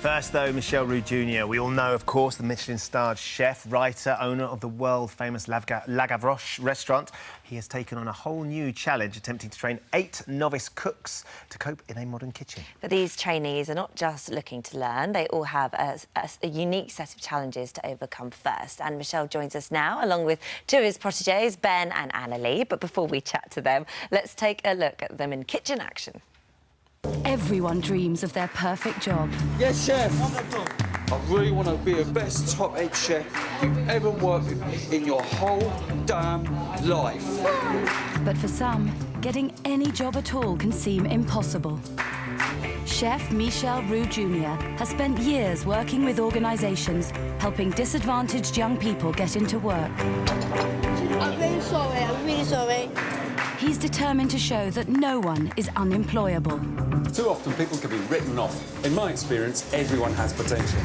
First, though, Michel Roux Jr. We all know, of course, the Michelin-starred chef, writer, owner of the world-famous La Gavroche restaurant. He has taken on a whole new challenge, attempting to train 8 novice cooks to cope in a modern kitchen. But these trainees are not just looking to learn. They all have a unique set of challenges to overcome first. And Michel joins us now, along with 2 of his protégés, Ben and Annalie. But before we chat to them, let's take a look at them in kitchen action. Everyone dreams of their perfect job. Yes, chef. I really want to be the best top 8 chef you've ever worked with in your whole damn life. But for some, getting any job at all can seem impossible. Chef Michel Roux Jr. has spent years working with organisations helping disadvantaged young people get into work. I'm really sorry. He's determined to show that no one is unemployable. Too often people can be written off. In my experience, everyone has potential.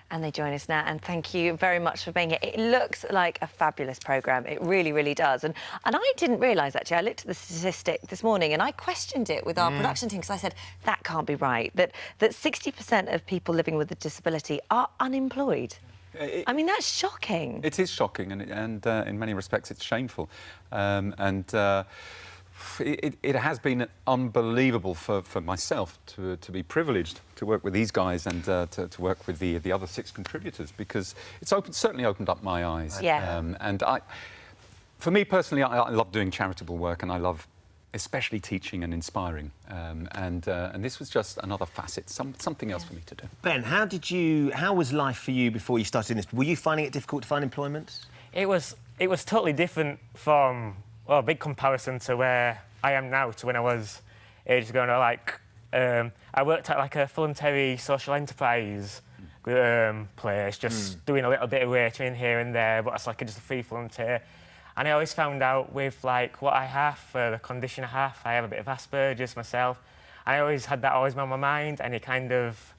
And they join us now, and thank you very much for being here. It looks like a fabulous programme. It really, really does. And I didn't realise, actually, I looked at the statistic this morning and I questioned it with our production team because I said, that can't be right, that 60% of people living with a disability are unemployed. I mean, that's shocking. It is shocking, and in many respects, it's shameful. It has been unbelievable for myself to be privileged to work with these guys and to work with the other 6 contributors, because it's certainly opened up my eyes. Yeah. For me personally, I love doing charitable work, and I love especially teaching and inspiring. And this was just another facet, something else for me to do. Ben, how was life for you before you started in this? Were you finding it difficult to find employment? It was totally different from, well, a big comparison to where I am now to when I was ages ago. I worked at like a voluntary social enterprise place, just doing a little bit of waiting here and there, but it's like just a free volunteer. And I always found out with, like, what I have, the condition I have a bit of Asperger's myself. I always had that always on my mind, and it kind of...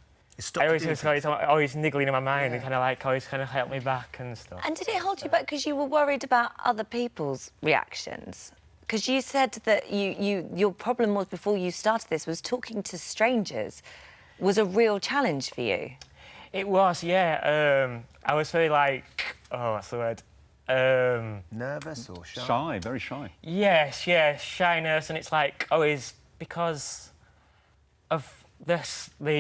always niggling in my mind and always helped me back and stuff. And did it hold you back because you were worried about other people's reactions? Because you said that your problem was, before you started this, was talking to strangers was a real challenge for you. It was, yeah. I was very, like... Oh, what's the word? Nervous or shy? Shy, very shy. Yes, yeah, shyness, and it's like always because of the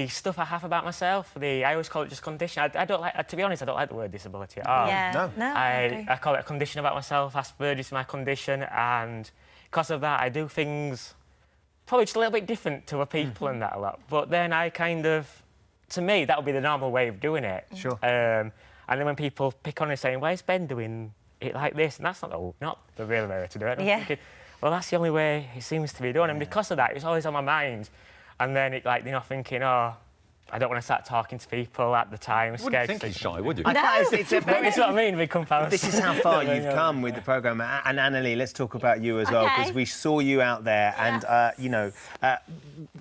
stuff I have about myself. I always call it just condition. I don't like, to be honest, I don't like the word disability at all. Yeah, no. I call it a condition about myself. Asperger's is my condition, and because of that, I do things probably just a little bit different to other people and that a lot. But then to me, that would be the normal way of doing it. Sure. And then when people pick on it saying, why is Ben doing it like this? And that's not the real way to do it. I'm thinking, well, that's the only way it seems to be done. And because of that, it's always on my mind. And then thinking, oh, I don't want to start talking to people at the time. You wouldn't think he's shy, would you? It's what I mean, big comparison. This is how far you've come with the programme. And Annalie, let's talk about you as well, because we saw you out there. And,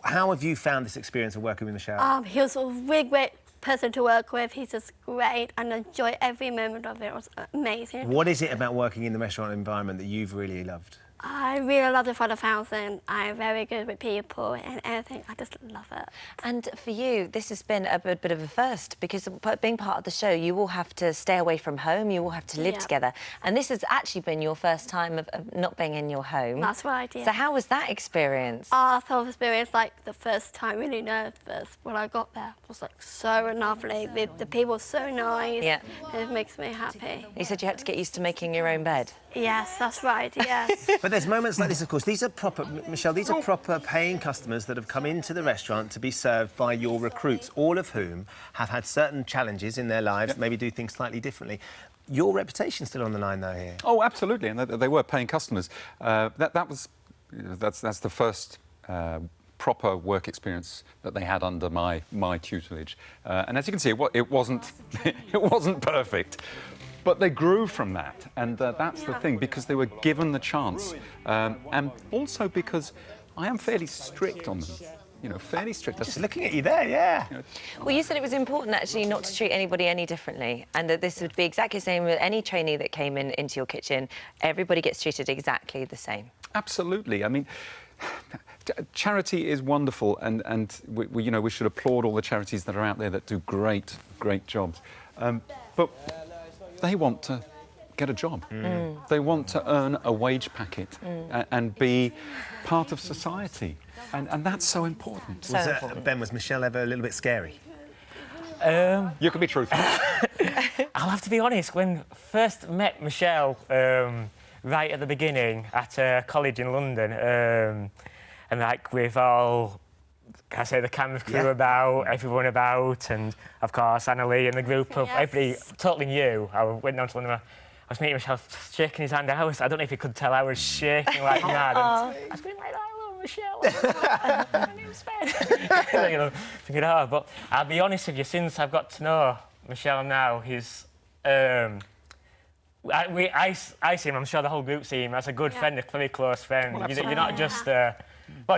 how have you found this experience of working with Michel? He was a really great person to work with. He's just great, and I enjoy every moment of it. It was amazing. What is it about working in the restaurant environment that you've really loved? I really love the front of house, and I'm very good with people and everything. I just love it. And for you, this has been a bit of a first, because being part of the show, you all have to stay away from home, you all have to live together. And this has actually been your first time of not being in your home. That's right, yeah. So how was that experience? I thought experience, like, the first time, really nervous when I got there. It was, like, so lovely. The people were so nice. Yeah. It makes me happy. You said you had to get used to making your own bed. Yes, that's right, yes. But there's moments like this, of course. These are proper, Michel, these are proper paying customers that have come into the restaurant to be served by your recruits, all of whom have had certain challenges in their lives, maybe do things slightly differently. Your reputation's still on the line, though, here. Oh, absolutely, and they were paying customers. That's the first proper work experience that they had under my tutelage. And as you can see, it wasn't perfect. But they grew from that, and that's the thing, because they were given the chance. And also because I am fairly strict on them. Fairly strict. Just looking at you there, yeah. Well, you said it was important, actually, not to treat anybody any differently, and that this would be exactly the same with any trainee that came into your kitchen. Everybody gets treated exactly the same. Absolutely. I mean, Charity is wonderful, and we should applaud all the charities that are out there that do great jobs. But they want to get a job. They want to earn a wage packet and be part of society, and that's so important. Ben, was Michelle ever a little bit scary? You can be truthful. I'll have to be honest, when I first met Michelle right at the beginning at a college in London, and like with all, I say, the camera crew about, everyone about, and of course Anna-Lee and the group of everybody totally new. I went down to London, I was meeting Michelle, shaking his hand. I don't know if he could tell, I was shaking like mad. And I was going like, hello, Michelle. My name's Ben. You know, thinking, but I'll be honest with you, since I've got to know Michelle now, he's... I see him, I'm sure the whole group see him as a good friend, a very close friend. Well, you're not just... well,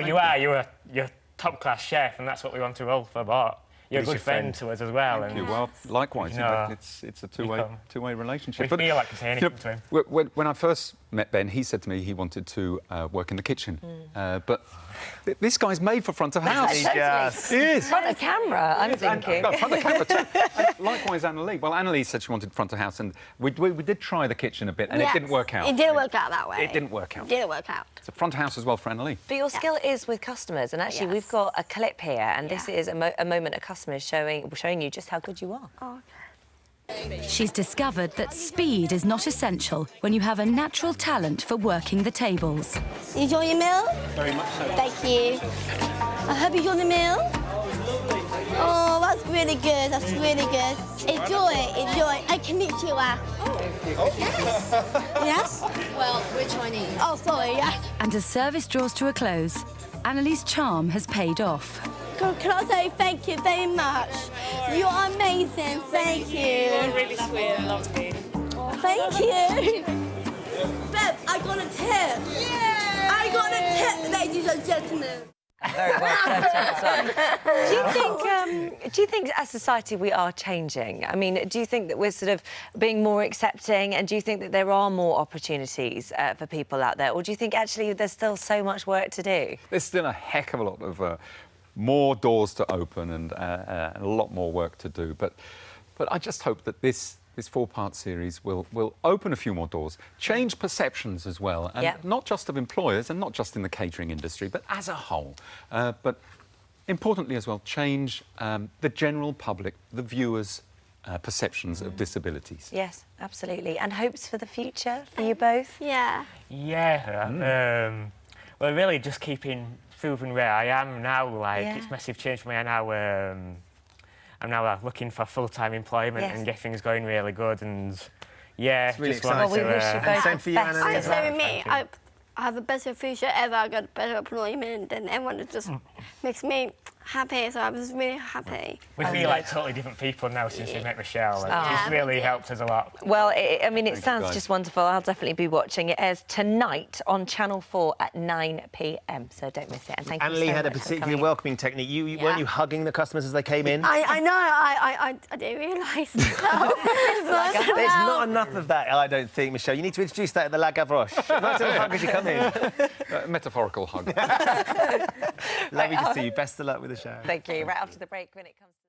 you're top-class chef, and that's what we want to roll for, but you're a good friend to us as well. Thank you. Well, likewise, You know, it's a two-way relationship. We feel like to say anything to him. When I first met Ben, he said to me he wanted to work in the kitchen, but this guy's made for front of house. Totally. He is. Front of camera, I'm thinking. No, front of camera too. And likewise, Anna-Lee. Well, Anna-Lee said she wanted front of house, and we did try the kitchen a bit, and it didn't work out. It didn't work out that way. It didn't work out. It didn't work out. It's a front of house as well for Anna-Lee. But your skill is with customers, and actually we've got a clip here, and this is a moment of customers showing you just how good you are. Oh, She's discovered that speed is not essential when you have a natural talent for working the tables. You enjoy your meal? Very much so. Thank you. I hope you enjoy the meal. Oh, that's really good. That's really good. Enjoy. I can meet you. Yes. Yes? Well, we're Chinese. Oh, sorry, yes. And as service draws to a close, Annalie's charm has paid off. Can I say thank you very much? You're amazing. Thank you. You're really sweet and lovely. Thank you. Beb, I got a tip. Yeah. I got a tip, ladies and gentlemen. Very well said as well. Do you think as a society we are changing? I mean, do you think that we're sort of being more accepting, and do you think that there are more opportunities for people out there, or do you think actually there's still so much work to do? There's still a heck of a lot of more doors to open and a lot more work to do. But I just hope that this four-part series will open a few more doors, change perceptions as well, and not just of employers and not just in the catering industry, but as a whole. But importantly as well, change the general public, the viewers' perceptions of disabilities. Yes, absolutely. And hopes for the future for you both? Yeah. Yeah. Well, really just keeping proving where I am now, it's massive change for me. I'm now looking for full-time employment and get things going really good, and it's really just exciting. Well, we wish you both Same for you, Anna. I say with me, I have a better future ever. I got better employment, and everyone just makes me happy. So I was really happy. We feel like totally different people now since we met Michelle. It's really helped us a lot. Well, I mean, it sounds just wonderful. I'll definitely be watching. It airs tonight on Channel 4 at 9 p.m, so don't miss it. And thank you so much. Anna-Lee had a particularly welcoming technique. Weren't you hugging the customers as they came in? I know. I didn't realise. There's not enough of that, I don't think, Michelle. You need to introduce that at the La Gavroche. Nice little hug as you come in. Metaphorical hug. Lovely to see you. Best of luck with the show. Thank you. Right after the break, when it comes to...